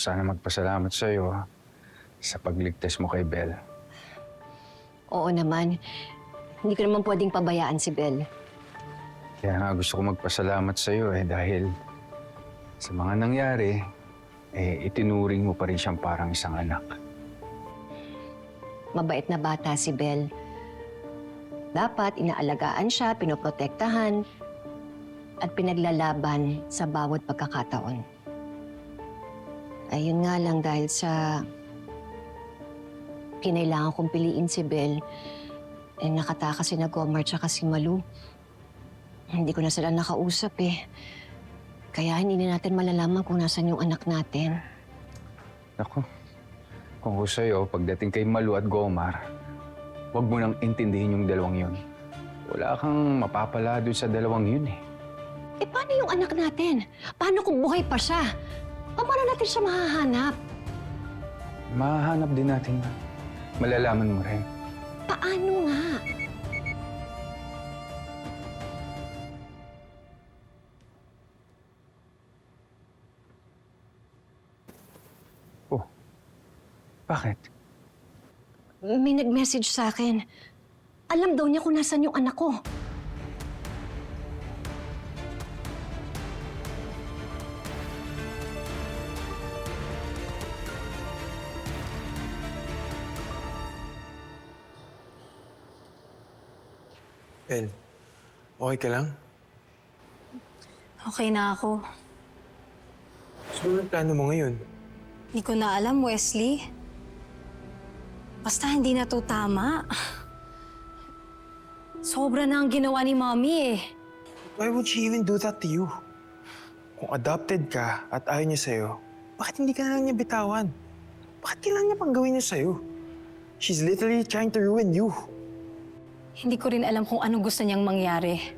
sana magpasalamat sa'yo sa pagligtas mo kay Belle. Oo naman. Hindi ko naman pwedeng pabayaan si Belle. Kaya nga gusto ko magpasalamat sa'yo dahil sa mga nangyari, itinuring mo pa rin siyang parang isang anak. Mabait na bata si Belle. Dapat inaalagaan siya, pinoprotektahan, at pinaglalaban sa bawat pagkakataon. Ayun nga lang dahil sa kinailangan kong piliin si Belle, nakatakas si Gomar tsaka si Malu. Hindi ko na sila nakausap Kaya hindi na natin malalaman kung nasan yung anak natin. Naku, kung gusto sa'yo, pagdating kay Malu at Gomar, huwag mo nang intindihin yung dalawang yun. Wala kang mapapala doon sa dalawang yun Paano yung anak natin? Paano kung buhay pa siya? Paano natin siya mahahanap? Mahahanap din natin na. Malalaman mo rin. Paano nga? Oh, bakit? May nag-message sa akin. Alam daw niya kung nasan yung anak ko. Belle, okay ka lang? Okay na ako. So, anong plano mo ngayon? Hindi ko na alam, Wesley. Basta hindi na to tama. Sobra na ang ginawa ni Mommy Why would she even do that to you? Kung adopted ka at ayaw niya sa'yo, bakit hindi ka na lang niya bitawan? Bakit kailangan niya pang gawin niya sa'yo? She's literally trying to ruin you. Hindi ko rin alam kung anong gusto niyang mangyari.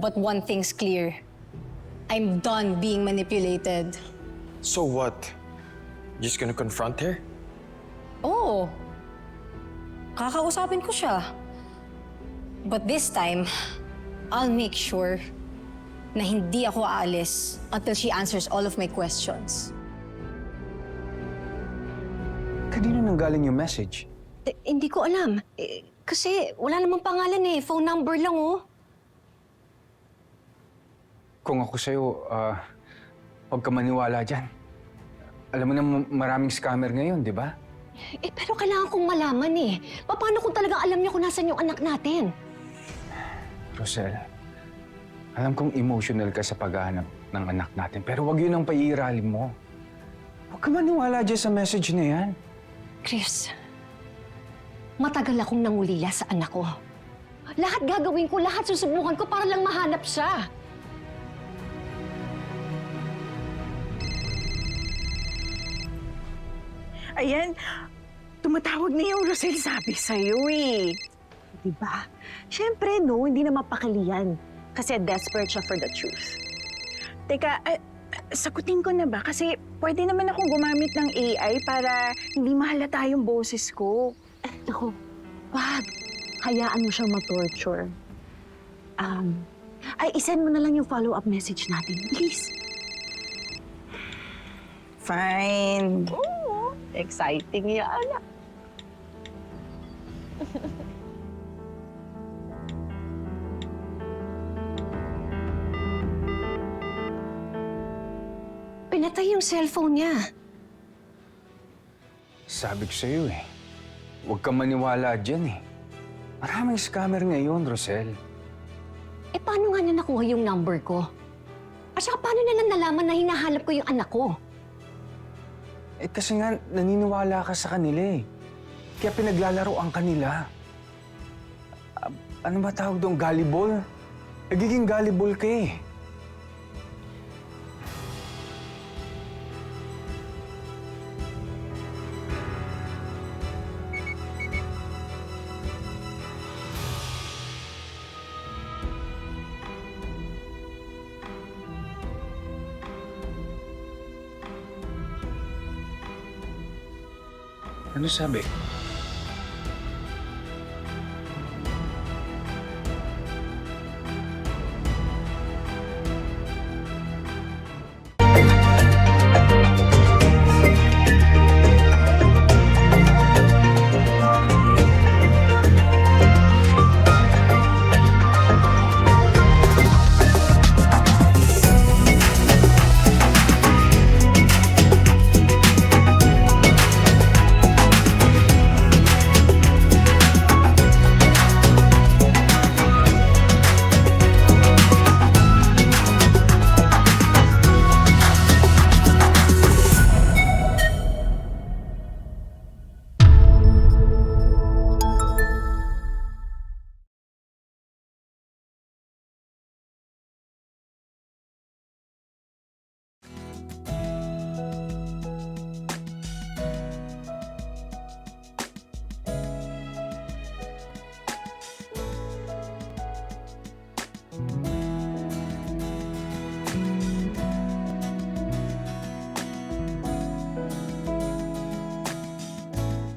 But one thing's clear. I'm done being manipulated. So what? Just gonna confront her? Oo. Kakausapin ko siya. But this time, I'll make sure na hindi ako aalis until she answers all of my questions. Kanino nang galing yung message? Hindi ko alam. Kasi wala namang pangalan Phone number lang Kung ako sa'yo, huwag ka maniwala dyan. Alam mo na maraming scammer ngayon, di ba? Pero kailangan kong malaman Paano kung talagang alam niya kung nasan yung anak natin? Rosel, alam kong emotional ka sa paghahanap ng anak natin, pero huwag yun ang paiiralin mo. Huwag ka maniwala dyan sa message na yan. Chris, matagal akong nangulila sa anak ko. Lahat gagawin ko, lahat susubukan ko para lang mahanap siya. Ayan, tumatawag na yung Rosel, sabi sa'yo Diba? Siyempre, no, hindi na mapakali yan. Kasi desperate siya for the truth. Teka, sagutin ko na ba? Kasi pwede naman akong gumamit ng AI para hindi mahalata yung boses ko. Naku, wag. Hayaan mo siyang ma-torture. Isend mo na lang yung follow-up message natin. Please. Fine. Oo, exciting yan. Pinatay yung cellphone niya. Sabi ko sa'yo huwag ka maniwala dyan Maraming scammer ngayon, Rosel. Paano nga niya nakuha yung number ko? At saka paano nila nalaman na hinahanap ko yung anak ko? Kasi nga, naniniwala ka sa kanila Kaya pinaglalaroan kanila. Ano ba tawag doon? Gullible? Nagiging gullible ka Ano sabi?